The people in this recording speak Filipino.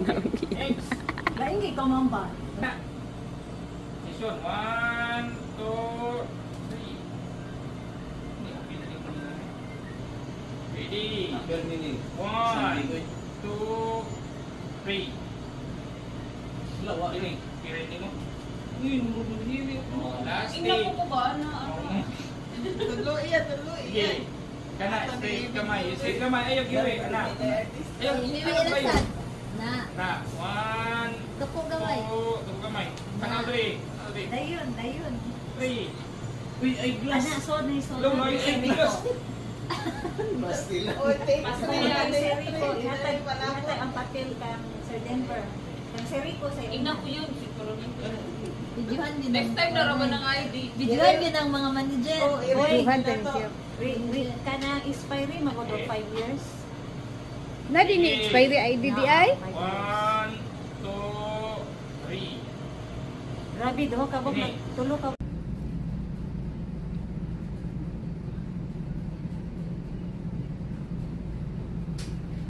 X. Lain kay kamamba. Session 1, 2, 3. Ready? 1, 2, 3. Ini, ready mo? Last Tingnan day. ko ba na ano? Tulo iya. Sige. Kana, straight kamay. Straight kamay. Ayaw giwi. Anak. Ayaw. Hindi Ayaw na ba sad. yun? Na. Na. 1, Tuko gamay. 2, tuko kamay. Kana, 3. Dayon, dayon. 3. Uy, ay glass. Ana, so na so. Long, ay, glass. Bastila. Oy, take. Mas may si Rico, natay ang papel kang Sir Denver. Kang si Rico sa Tingnan ko yun, siguro nito. Videohan din. Next time na raman ng ID. Videohan din ang mga manager. Oh, i-rate Tuhan, na thank to. you. Kana expiry magodo 5 years. Na din ni expiry ID di ay? 1, 2, 3. Grabe, duha ka ba Ini. tulo ka